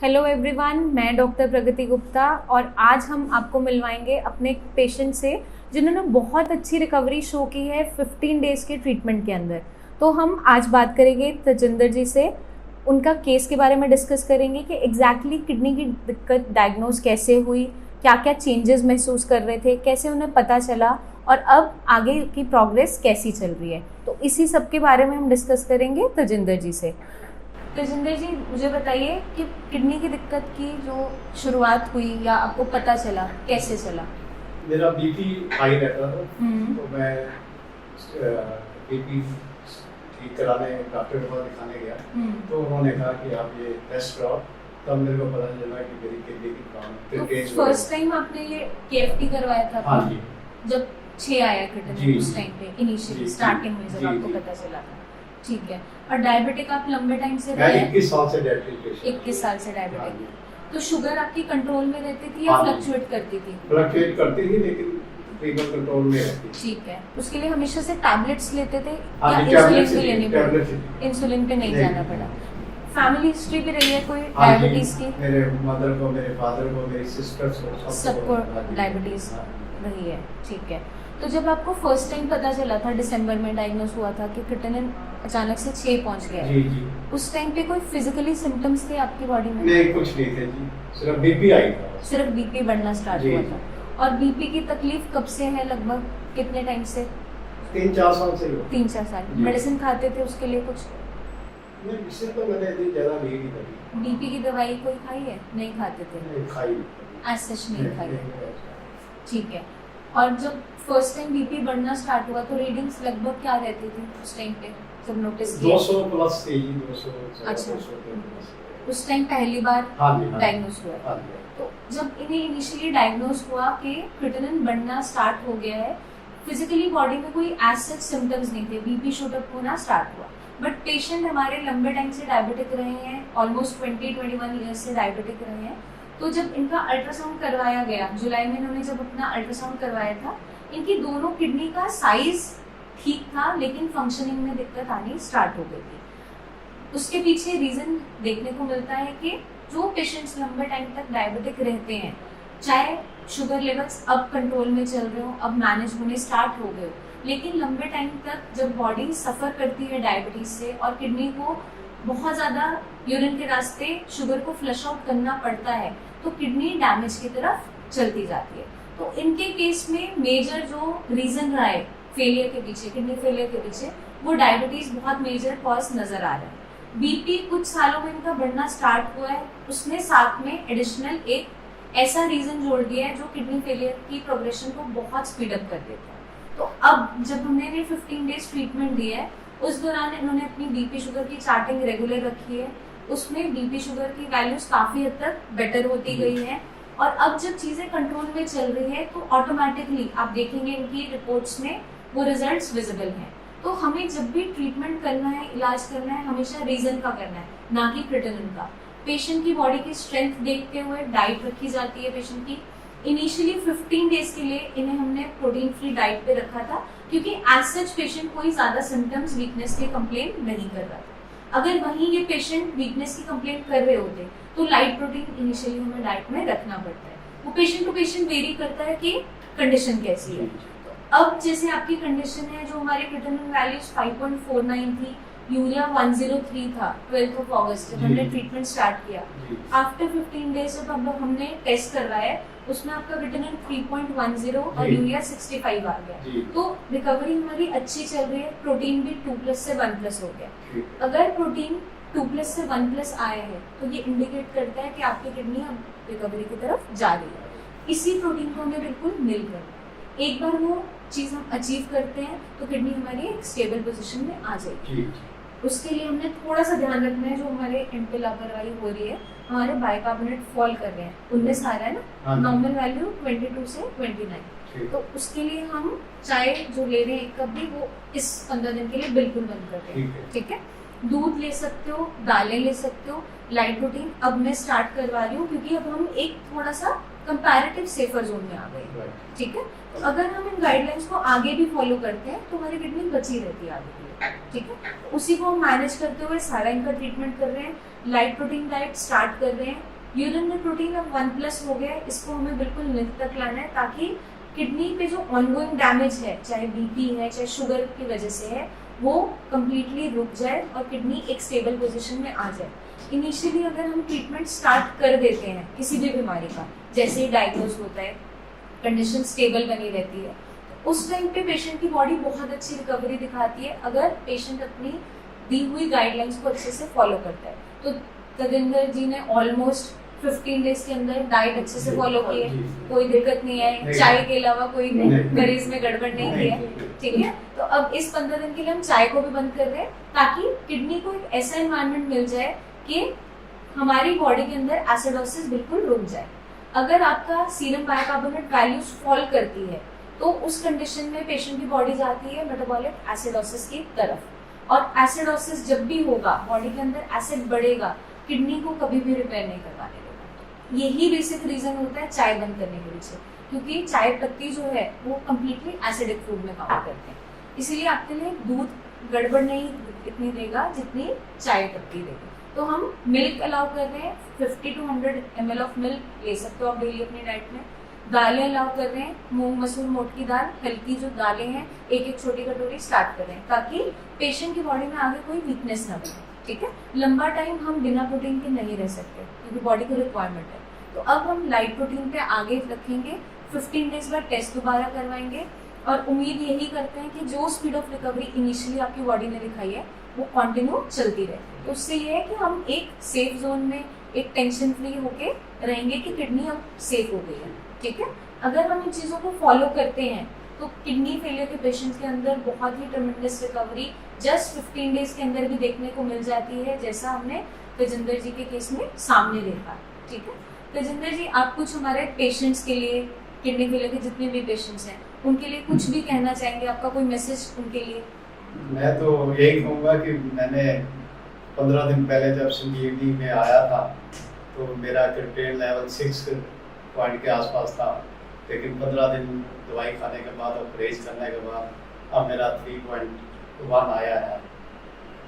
Hello everyone, मैं doctor प्रगति गुप्ता और आज हम आपको मिलवाएंगे अपने पेशेंट से जिन्होंने बहुत अच्छी रिकवरी शो की है 15 डेज़ के ट्रीटमेंट के अंदर। तो हम आज बात करेंगे तजिंदर जी से, उनका केस के बारे में डिस्कस करेंगे कि एग्जैक्टली किडनी की दिक्कत डायग्नोज कैसे हुई, क्या क्या चेंजेस महसूस कर रहे थे, कैसे उन्हें पता चला और अब आगे की प्रोग्रेस कैसी चल रही है। तो इसी सब के बारे में हम डिस्कस करेंगे तजिंदर जी से। तजिंदर जी, मुझे बताइए कि किडनी की दिक्कत की जो शुरुआत हुई या आपको पता चला, कैसे चला? मेरा बीपी हाई रहता था, तो मैं बीपी ठीक कराने डॉक्टर के पास दिखाने गया, तो उन्होंने कहा कि आप ये टेस्ट कराओ। तब मेरे को पता चला कि मेरी किडनी की प्रॉब्लम। तो फर्स्ट टाइम आपने ये केएफटी करवाया था? हाँ जी। जब 6 आया किडनी उस टाइम पे इनिशियली स्टार्टिंग में जब आपको पता चला था, ठीक है। और डायबिटिक आप लंबे टाइम से रहे? 21 साल से डायबिटिक। 21 साल से डायबिटिक। तो शुगर आपकी कंट्रोल में रहती थी या फ्लक्चुएट करती थी? फ्लक्चुएट करती थी, लेकिन ट्रीटमेंट कंट्रोल में रहती। ठीक है। उसके लिए हमेशा से टैबलेट्स लेते थे या इंसुलिन भी लेनी पड़ी? इंसुलिन पे नहीं जाना पड़ा। फैमिली हिस्ट्री भी रही है कोई डायबिटीज की? मेरे मदर को, मेरे फादर को, मेरी सिस्टर्स को, सबको डायबिटीज रही है, ठीक है। तो जब आपको फर्स्ट टाइम पता चला था, दिसंबर में डायग्नोस हुआ था कि क्रिएटिनिन अचानक से 6 पहुंच गया, जी जी, उस टाइम पे कोई फिजिकली सिम्टम्स थे आपकी बॉडी में? नहीं, कुछ नहीं थे जी, सिर्फ बीपी आई था। सिर्फ बीपी बढ़ना स्टार्ट हुआ था। और बीपी की तकलीफ कब से है, लगभग कितने टाइम से? 3-4 साल से। 3-4 साल। मेडिसिन खाते थे उसके लिए कुछ? नहीं, इससे तो मैंने इतनी ज्यादा नहीं की कभी। बीपी की दवाई कोई खाई है? नहीं खाते थे? नहीं खाई, आज सच नहीं खाई, ठीक है। और जब फर्स्ट टाइम बीपी बढ़ना स्टार्ट हुआ तो रीडिंग्स लगभग क्या रहती थी उस टाइम पे जब नोटिस किया? 200 प्लस थी जी, 200। अच्छा, 200 प्लस। उस टाइम पहली बार डायग्नोस हुआ? हाँ जी। तो जब इन्हें इनिशियली डायग्नोस हुआ कि क्रिएटिनिन बढ़ना स्टार्ट हो गया है, फिजिकली बॉडी में कोई एज सच सिम्टम्स नहीं थे, बीपी शूट अप होना स्टार्ट हुआ, बट पेशेंट हमारे लंबे टाइम से डायबिटिक रहे हैं, ऑलमोस्ट 20-21 ईयर्स से डायबिटिक रहे हैं। तो जब इनका अल्ट्रासाउंड करवाया गया, जुलाई में इन्होंने जब अपना अल्ट्रासाउंड करवाया था, इनकी दोनों किडनी का साइज ठीक था लेकिन फंक्शनिंग में दिक्कत आनी स्टार्ट हो गई थी। उसके पीछे रीजन देखने को मिलता है कि जो पेशेंट्स लंबे टाइम तक डायबिटिक रहते हैं, चाहे शुगर लेवल्स अब कंट्रोल में चल रहे हो, अब मैनेज होने स्टार्ट हो गए हो, लेकिन लंबे टाइम तक जब बॉडी सफ़र करती है डायबिटीज से और किडनी को बहुत ज़्यादा यूरिन के रास्ते शुगर को फ्लश आउट करना पड़ता है, तो किडनी डैमेज की तरफ चलती जाती है। तो इनके केस में मेजर जो रीज़न रहा है फेलियर के पीछे, किडनी फेलियर के पीछे, वो डायबिटीज़ बहुत मेजर कॉज नज़र आ रहा है। बीपी कुछ सालों में इनका बढ़ना स्टार्ट हुआ है, उसने साथ में एडिशनल एक ऐसा रीज़न जोड़ दिया है जो किडनी फेलियर की प्रोग्रेशन को बहुत स्पीड अप कर देता है। तो अब जब हमने ये 15 डेज ट्रीटमेंट दिया है, उस दौरान इन्होंने अपनी बीपी शुगर की चार्टिंग रेगुलर रखी है, उसमें बीपी शुगर की वैल्यूज काफ़ी हद तक बेटर होती गई है। और अब जब चीज़ें कंट्रोल में चल रही है तो ऑटोमेटिकली आप देखेंगे इनकी रिपोर्ट्स में वो रिजल्ट्स विजिबल हैं। तो हमें जब भी ट्रीटमेंट करना है, इलाज करना है, हमेशा रीज़न का करना है, ना कि क्रिएटिनिन का। पेशेंट की बॉडी की स्ट्रेंथ देखते हुए डाइट रखी जाती है पेशेंट की। इनिशियली 15 डेज के लिए इन्हें हमने प्रोटीन फ्री डाइट पे रखा था, क्योंकि एज सच पेशेंट कोई ज़्यादा सिम्टम्स वीकनेस के कंप्लेन नहीं कर रहा था। अगर वहीं ये पेशेंट वीकनेस की कंप्लेन कर रहे होते तो लाइट प्रोटीन इनिशियली हमें डाइट में रखना पड़ता है। वो पेशेंट टू पेशेंट वेरी करता है कि कंडीशन कैसी है। तो अब जैसे आपकी कंडीशन है, जो हमारे क्रिएटिनिन वैल्यूज 5.49 थी, यूरिया 103 था 12 ऑफ अगस्त जब हमने ट्रीटमेंट स्टार्ट किया। आफ्टर 15 डेज जब हमने टेस्ट करवाया, उसमें आपका क्रिएटिनिन 3.10 और यूरिया 65 आ गया। तो रिकवरी हमारी अच्छी चल रही है, प्रोटीन भी 2+ से 1+ हो गया। अगर प्रोटीन 2+ से 1+ आया है तो ये इंडिकेट करता है कि आपकी किडनी अब रिकवरी की तरफ जा रही है। इसी प्रोटीन को हमें बिल्कुल मिल करना है। एक बार वो चीज़ हम अचीव करते हैं तो किडनी हमारी एक स्टेबल पोजीशन में आ जाएगी। उसके लिए हमने थोड़ा सा ध्यान रखना है, जो हमारे एंड पे लापरवाही हो रही है, हमारे बाइकार्बोनेट फॉल कर रहे हैं, 19 आ रहा है ना, नॉर्मल वैल्यू 22 से 29। तो उसके लिए हम चाय जो ले रहे हैं एक कप भी, वो इस 15 दिन के लिए बिल्कुल बंद कर रहे हैं, ठीक है। दूध ले सकते हो, दालें ले सकते हो, लाइट प्रोटीन अब मैं स्टार्ट करवा रही हूँ क्योंकि अब हम एक थोड़ा सा कंपैरेटिव सेफर जोन में आ गए, ठीक है। तो अगर हम इन गाइडलाइंस को आगे भी फॉलो करते हैं तो हमारी किडनी बची रहती है आगे के लिए, ठीक है। उसी को हम मैनेज करते हुए सारा इनका ट्रीटमेंट कर रहे हैं। लाइट प्रोटीन डाइट स्टार्ट कर रहे हैं। यूरिन में प्रोटीन अब 1+ हो गया है, इसको हमें बिल्कुल निल तक लाना है ताकि किडनी पे जो ऑनगोइंग डैमेज है, चाहे बीपी है चाहे शुगर की वजह से है, वो कम्प्लीटली रुक जाए और किडनी एक स्टेबल पोजीशन में आ जाए। इनिशियली अगर हम ट्रीटमेंट स्टार्ट कर देते हैं किसी भी बीमारी का, जैसे ही डायग्नोज होता है, कंडीशन स्टेबल बनी रहती है, उस टाइम पे पेशेंट की बॉडी बहुत अच्छी रिकवरी दिखाती है अगर पेशेंट अपनी दी हुई गाइडलाइंस को अच्छे से फॉलो करता है। तो तजिंदर जी ने ऑलमोस्ट 15 डेज के अंदर डाइट अच्छे से फॉलो की है, कोई दिक्कत नहीं है, चाय के अलावा कोई मरीज में गड़बड़ नहीं की है, ठीक है। तो अब इस 15 दिन के लिए हम चाय को भी बंद कर रहे हैं ताकि किडनी को एक ऐसा एनवायरनमेंट मिल जाए कि हमारी बॉडी के अंदर एसिडोसिस बिल्कुल रुक जाए। अगर आपका सीरम बाइकार्बोनेट वैल्यूज फॉल करती है तो उस कंडीशन में पेशेंट की बॉडी जाती है मेटाबॉलिक एसिडोसिस की तरफ, और एसिडोसिस जब भी होगा बॉडी के अंदर एसिड बढ़ेगा, किडनी को कभी भी रिपेयर नहीं करवाने देगा। यही बेसिक रीजन होता है चाय बंद करने के पीछे, क्योंकि चाय पत्ती जो है वो कम्प्लीटली एसिडिक फूड में काम करते हैं, इसीलिए आपके लिए दूध गड़बड़ नहीं इतनी देगा जितनी चाय पत्ती देगी। तो हम मिल्क अलाउ कर रहे हैं, 50 to 100 ml ऑफ मिल्क ले सकते हो आप डेली अपनी डाइट में। दालें अलाउ कर रहे हैं, मूंग मसूर मोट की दाल, हल्की जो दालें हैं एक छोटी कटोरी स्टार्ट कर रहे हैं ताकि पेशेंट की बॉडी में आगे कोई वीकनेस ना बने, ठीक है। लंबा टाइम हम बिना प्रोटीन के नहीं रह सकते क्योंकि बॉडी को रिक्वायरमेंट है, तो अब हम लाइट प्रोटीन पे आगे रखेंगे। 15 डेज बाद टेस्ट दोबारा करवाएंगे और उम्मीद यही करते हैं कि जो स्पीड ऑफ रिकवरी इनिशियली आपकी बॉडी ने दिखाई है वो कंटिन्यू चलती रहे। तो उससे ये है कि हम एक सेफ जोन में, एक टेंशन फ्री होके रहेंगे कि किडनी अब सेफ हो गई है, ठीक है। अगर हम इन चीज़ों को फॉलो करते हैं तो किडनी फेलियर के पेशेंट्स के अंदर बहुत ही ट्रेमेंडस रिकवरी जस्ट 15 डेज के अंदर भी देखने को मिल जाती है, जैसा हमने तजिंदर जी के केस में सामने देखा, ठीक है। तजिंदर जी, आप कुछ हमारे पेशेंट्स के लिए, किडनी फेलियर के जितने भी पेशेंट्स हैं उनके लिए कुछ भी कहना चाहेंगे? आपका कोई मैसेज उनके लिए? मैं तो यही कहूँगा कि मैंने 15 दिन पहले जब संजीवनी में आया था तो मेरा क्रिएटिनिन लेवल 6 पॉइंट के आसपास था, लेकिन 15 दिन दवाई खाने के बाद और परहेज करने के बाद अब मेरा 3.1 आया है।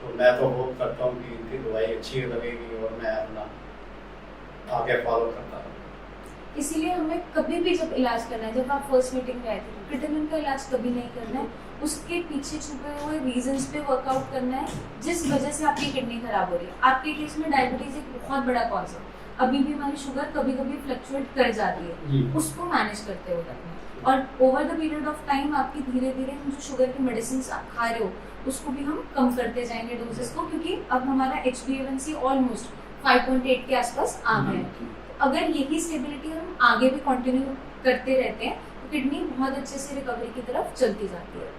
तो मैं तो होप करता हूँ कि इनकी दवाई अच्छी लगेगी और मैं अपना आगे फॉलो करता हूँ। इसीलिए हमें कभी भी जब इलाज करना है, जब आप फर्स्ट मीटिंग में आए थे, क्रिएटिनिन का इलाज कभी नहीं करना है, उसके पीछे छुपे हुए रीजंस पे वर्कआउट करना है जिस वजह से आपकी किडनी खराब हो रही है। आपके केस में डायबिटीज एक बहुत बड़ा कॉज है, अभी भी हमारी शुगर कभी कभी फ्लक्चुएट कर जाती है, उसको मैनेज करते हो रखना। और over the period of time आपकी धीरे धीरे हम जो शुगर की मेडिसिन आप खा रहे हो उसको भी हम कम करते जाएंगे डोजेस को, क्योंकि अब हमारा HbA1c ऑलमोस्ट 5.8 के आसपास आ गया है। अगर यही स्टेबिलिटी हम आगे भी कंटिन्यू करते रहते हैं तो किडनी बहुत अच्छे से रिकवरी की तरफ चलती जाती है,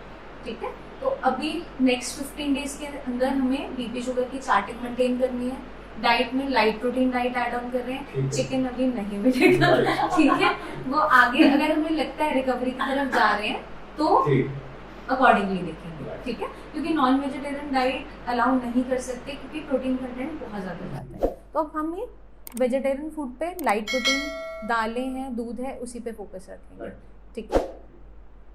ठीक है। तो अभी नेक्स्ट 15 डेज के अंदर हमें बीपी शुगर की चार्टिंग मेंटेन करनी है। डाइट में light protein diet add on कर रहे हैं, चिकन अभी नहीं मिलेगा, ठीक है। वो आगे अगर हमें लगता है रिकवरी की तरफ जा रहे हैं तो अकॉर्डिंगली देखेंगे, ठीक है। क्योंकि नॉन वेजिटेरियन डाइट अलाउ नहीं कर सकते क्योंकि प्रोटीन कंटेंट बहुत ज़्यादा जाता है। तो अब हमें वेजिटेरियन फूड पे लाइट प्रोटीन, दालें हैं, दूध है, उसी पे फोकस रखेंगे, ठीक है।